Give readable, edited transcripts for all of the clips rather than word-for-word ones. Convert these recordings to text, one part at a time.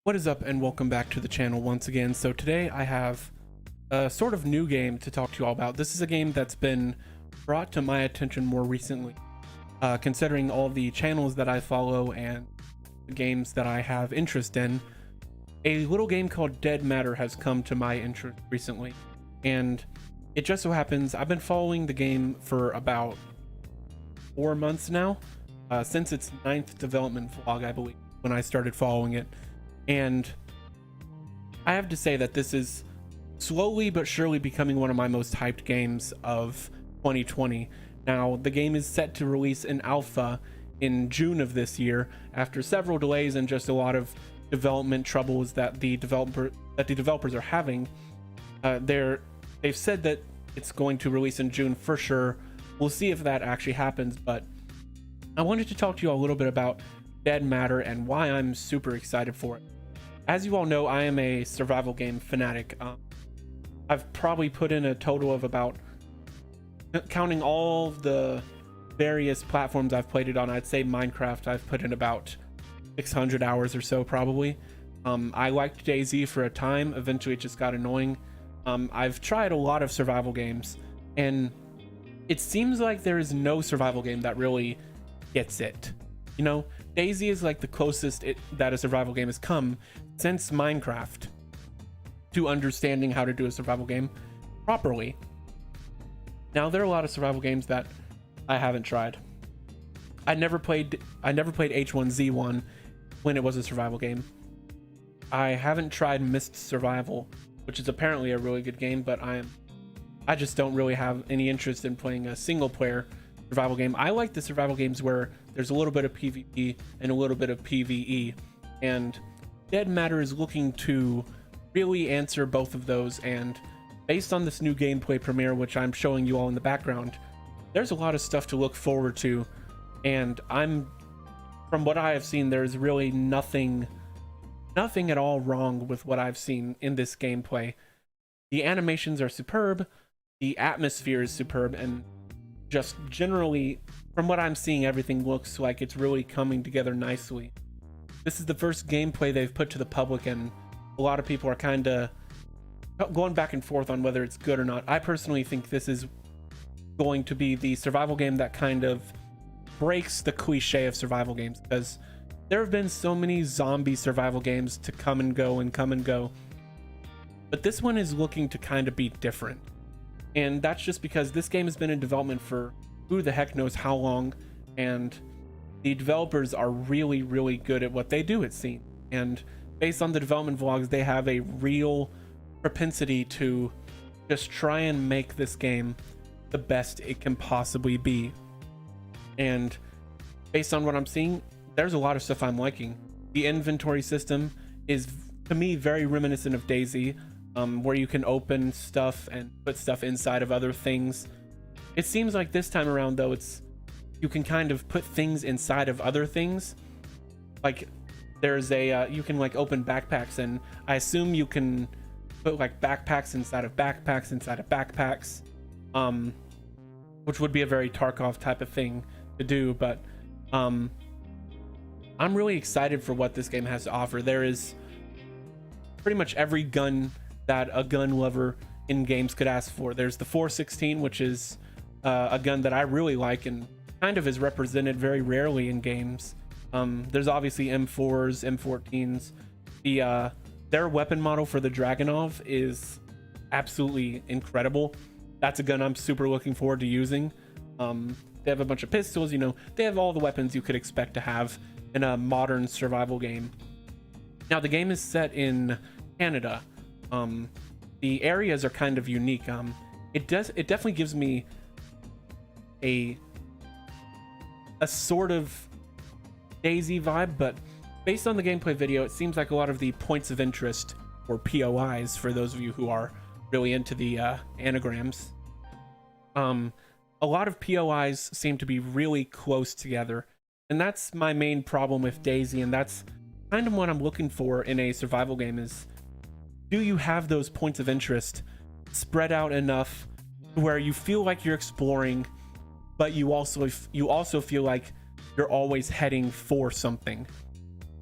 What is up, and welcome back to the channel once again. So today I have a sort of new game to talk to you all about. This is a game that's been brought to my attention more recently, considering all the channels that I follow and the games that I have interest in. A little game called Dead Matter has come to my interest recently, and it just so happens I've been following the game for about 4 months now, since its 9th development vlog, I believe, when I started following it. And I have to say that this is slowly but surely becoming one of my most hyped games of 2020. Now, the game is set to release in alpha in June of this year after several delays and just a lot of development troubles that the developers are having. They've said that it's going to release in June for sure. We'll see if that actually happens, but I wanted to talk to you a little bit about Dead Matter and why I'm super excited for it. As you all know, I am a survival game fanatic. I've probably put in a total of about, counting all the various platforms I've played it on, I'd say Minecraft I've put in about 600 hours or so probably. I liked DayZ for a time, eventually it just got annoying. I've tried a lot of survival games, and it seems like there is no survival game that really gets it. You know, DayZ is like the closest that a survival game has come since Minecraft to understanding how to do a survival game properly. Now, there are a lot of survival games that I haven't tried. I never played H1Z1 when it was a survival game. I haven't tried Mist Survival, which is apparently a really good game, but I just don't really have any interest in playing a single player survival game. I like the survival games where there's a little bit of PvP and a little bit of PvE, and Dead Matter is looking to really answer both of those. And based on this new gameplay premiere, which I'm showing you all in the background, there's a lot of stuff to look forward to. And from what I have seen, there's really nothing at all wrong with what I've seen in this gameplay. The animations are superb, the atmosphere is superb, and just generally, from what I'm seeing, everything looks like it's really coming together nicely. This is the first gameplay they've put to the public, and a lot of people are kind of going back and forth on whether it's good or not. I personally think this is going to be the survival game that kind of breaks the cliche of survival games, because there have been so many zombie survival games to come and go, but this one is looking to kind of be different. And that's just because this game has been in development for who the heck knows how long, and the developers are really good at what they do, it seems. And based on the development vlogs, they have a real propensity to just try and make this game the best it can possibly be. And based on what I'm seeing, there's a lot of stuff I'm liking. The inventory system is, to me, very reminiscent of DayZ, where you can open stuff and put stuff inside of other things. It seems like this time around, though, you can kind of put things inside of other things. Like there's you can like open backpacks, and I assume you can put like backpacks inside of backpacks inside of backpacks, which would be a very Tarkov type of thing to do. But I'm really excited for what this game has to offer. There is pretty much every gun that a gun lover in games could ask for. There's the 416, which is a gun that I really like and kind of is represented very rarely in games. There's obviously M4s, M14s. Their weapon model for the Dragunov is absolutely incredible. That's a gun I'm super looking forward to using. They have a bunch of pistols, you know, they have all the weapons you could expect to have in a modern survival game. Now, the game is set in Canada. The areas are kind of unique. It definitely gives me a sort of DayZ vibe, but based on the gameplay video, it seems like a lot of the points of interest, or POIs for those of you who are really into the anagrams, a lot of POIs seem to be really close together, and that's my main problem with DayZ, and that's kind of what I'm looking for in a survival game. Is, do you have those points of interest spread out enough where you feel like you're exploring, but you also feel like you're always heading for something?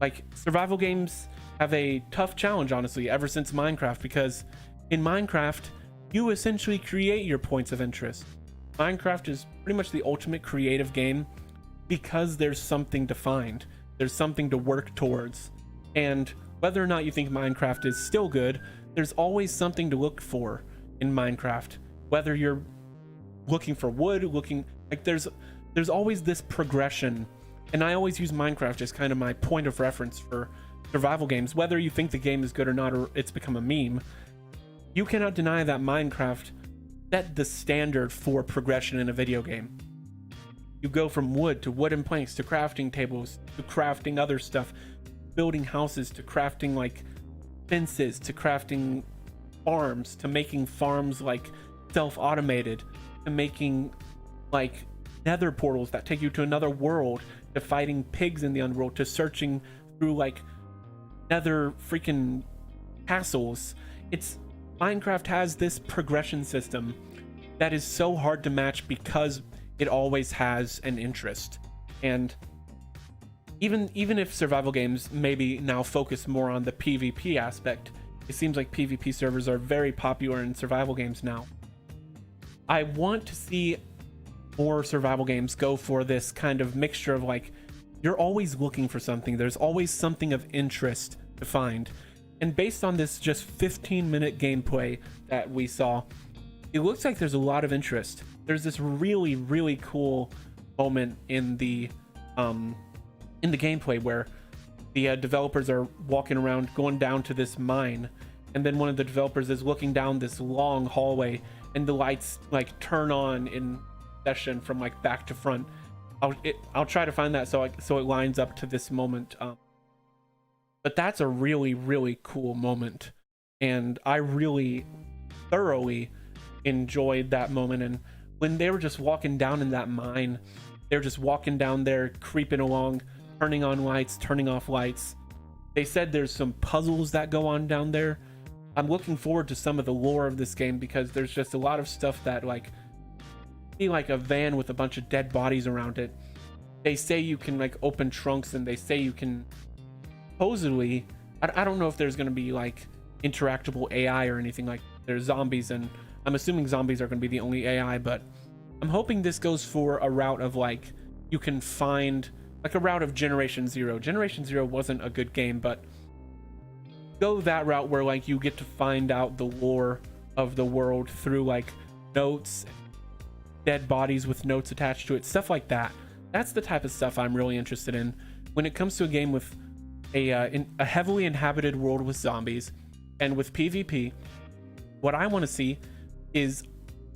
Like survival games have a tough challenge, honestly, ever since Minecraft, because in Minecraft, you essentially create your points of interest. Minecraft is pretty much the ultimate creative game because there's something to find, there's something to work towards. And whether or not you think Minecraft is still good, there's always something to look for in Minecraft. Whether you're looking for wood, there's always this progression. And I always use Minecraft as kind of my point of reference for survival games. Whether you think the game is good or not, or it's become a meme, you cannot deny that Minecraft set the standard for progression in a video game. You go from wood to wooden planks to crafting tables to crafting other stuff, building houses to crafting like fences to crafting farms, to making farms like self-automated, to making like nether portals that take you to another world, to fighting pigs in the underworld, to searching through like nether freaking castles. Minecraft has this progression system that is so hard to match because it always has an interest. And even if survival games maybe now focus more on the PvP aspect, it seems like PvP servers are very popular in survival games now. I want to see more survival games go for this kind of mixture of like, you're always looking for something, there's always something of interest to find. And based on this just 15-minute gameplay that we saw, it looks like there's a lot of interest. There's this really, really cool moment in the gameplay where the developers are walking around, going down to this mine, and then one of the developers is looking down this long hallway, and the lights like turn on in session from like back to front. I'll try to find that so it lines up to this moment. But that's a really, really cool moment, and I really thoroughly enjoyed that moment. And when they were just walking down in that mine, they're just walking down there, creeping along, turning on lights, turning off lights. They said there's some puzzles that go on down there. I'm looking forward to some of the lore of this game, because there's just a lot of stuff that like see like a van with a bunch of dead bodies around it. They say you can like open trunks, and they say you can supposedly, I don't know if there's going to be like interactable AI or anything. Like there's zombies, and I'm assuming zombies are going to be the only AI, but I'm hoping this goes for a route of like, you can find like a route of Generation Zero. Generation Zero wasn't a good game, but go that route where like you get to find out the lore of the world through like notes, dead bodies with notes attached to it, stuff like that. That's the type of stuff I'm really interested in when it comes to a game with a heavily inhabited world with zombies and with PvP. What I want to see is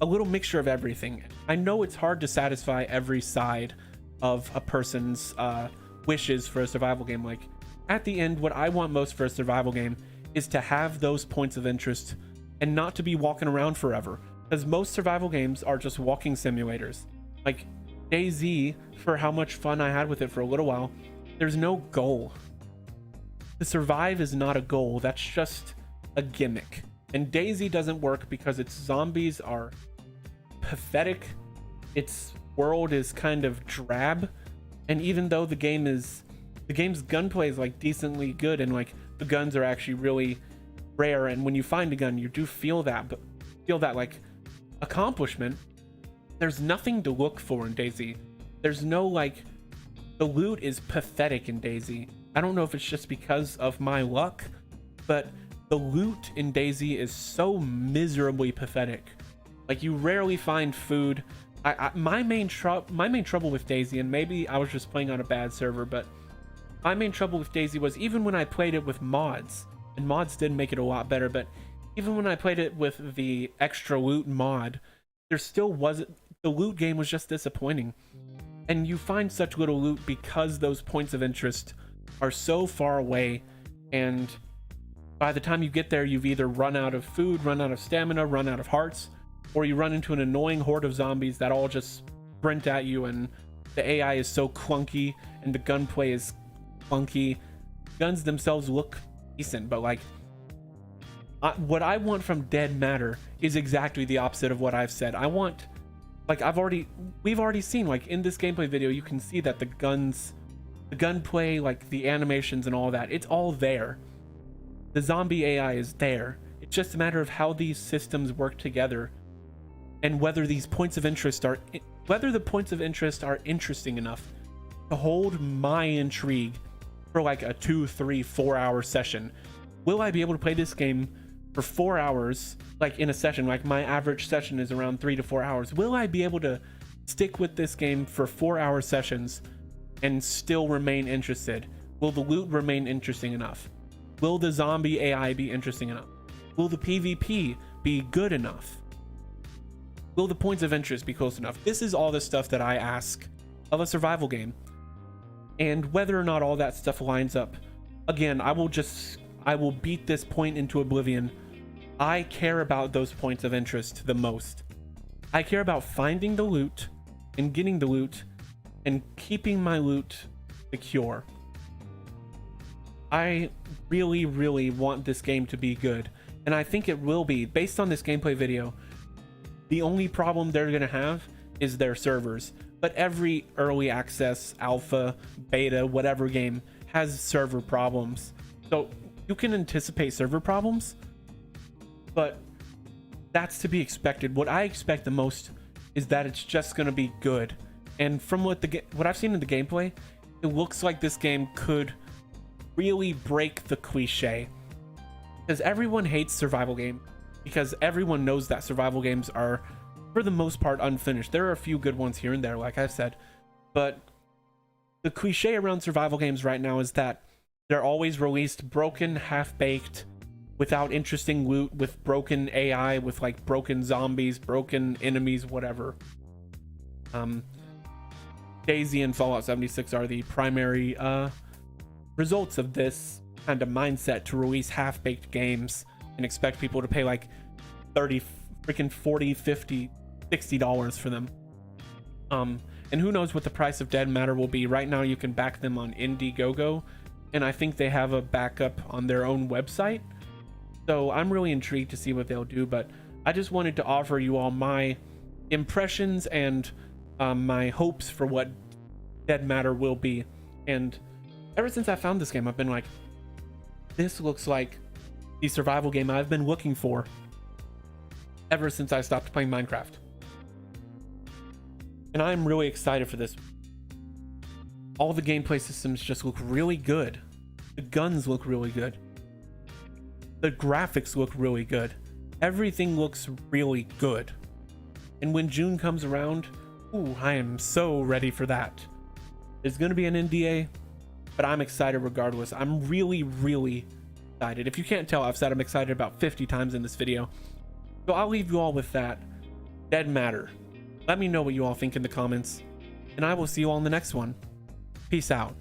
a little mixture of everything. I know it's hard to satisfy every side of a person's wishes for a survival game. Like at the end, what I want most for a survival game is to have those points of interest and not to be walking around forever, because most survival games are just walking simulators. Like DayZ, for how much fun I had with it for a little while, there's no goal. To survive is not a goal, that's just a gimmick. And DayZ doesn't work because its zombies are pathetic, its world is kind of drab, and even though the game's gunplay is like decently good, and like the guns are actually really rare, and when you find a gun you do feel that like accomplishment, there's nothing to look for in DayZ. There's no like, the loot is pathetic in DayZ. I don't know if it's just because of my luck, but the loot in DayZ is so miserably pathetic. Like you rarely find food. My main trouble with DayZ, and maybe I was just playing on a bad server, but my main trouble with DayZ was even when I played it with mods, and mods did make it a lot better, but even when I played it with the extra loot mod, there still wasn't, the loot game was just disappointing. And you find such little loot because those points of interest are so far away, and by the time you get there, you've either run out of food, run out of stamina, run out of hearts, or you run into an annoying horde of zombies that all just sprint at you, and the AI is so clunky and the gunplay is clunky. Guns themselves look decent, but like what I want from Dead Matter is exactly the opposite of what I've said. I want, like we've already seen, like in this gameplay video, you can see that the gunplay, like the animations and all that, it's all there. The zombie AI is there. It's just a matter of how these systems work together and whether the points of interest are interesting enough to hold my intrigue for like a 2, 3, 4 hour session. Will I be able to play this game for 4 hours, like in a session? Like my average session is around 3 to 4 hours. Will I be able to stick with this game for 4-hour sessions and still remain interested? Will the loot remain interesting enough? Will the zombie AI be interesting enough? Will the PvP be good enough? Will the points of interest be close enough? This is all the stuff that I ask of a survival game. And whether or not all that stuff lines up, again, I will beat this point into oblivion. I care about those points of interest the most. I care about finding the loot and getting the loot and keeping my loot secure. I really, really want this game to be good, and I think it will be. Based on this gameplay video, the only problem they're gonna have is their servers. But every early access, alpha, beta, whatever game has server problems. So you can anticipate server problems, but that's to be expected. What I expect the most is that it's just gonna be good. And from what I've seen in the gameplay, it looks like this game could really break the cliche. Because everyone hates survival games, because everyone knows that survival games are, for the most part, unfinished. There are a few good ones here and there, like I've said, but the cliche around survival games right now is that they're always released broken, half-baked, without interesting loot, with broken AI, with like broken zombies, broken enemies, whatever. DayZ and Fallout 76 are the primary results of this kind of mindset, to release half-baked games and expect people to pay like 30, freaking 40, 50, $60 for them. And who knows what the price of Dead Matter will be. Right now you can back them on Indiegogo, and I think they have a backup on their own website. So I'm really intrigued to see what they'll do, but I just wanted to offer you all my impressions and my hopes for what Dead Matter will be. And ever since I found this game, I've been like, this looks like the survival game I've been looking for ever since I stopped playing Minecraft. And I'm really excited for this. All the gameplay systems just look really good. The guns look really good. The graphics look really good. Everything looks really good. And when June comes around, ooh, I am so ready for that. There's going to be an NDA, but I'm excited regardless. I'm really, really excited. If you can't tell, I've said I'm excited about 50 times in this video. So I'll leave you all with that. Dead Matter. Let me know what you all think in the comments, and I will see you all in the next one. Peace out.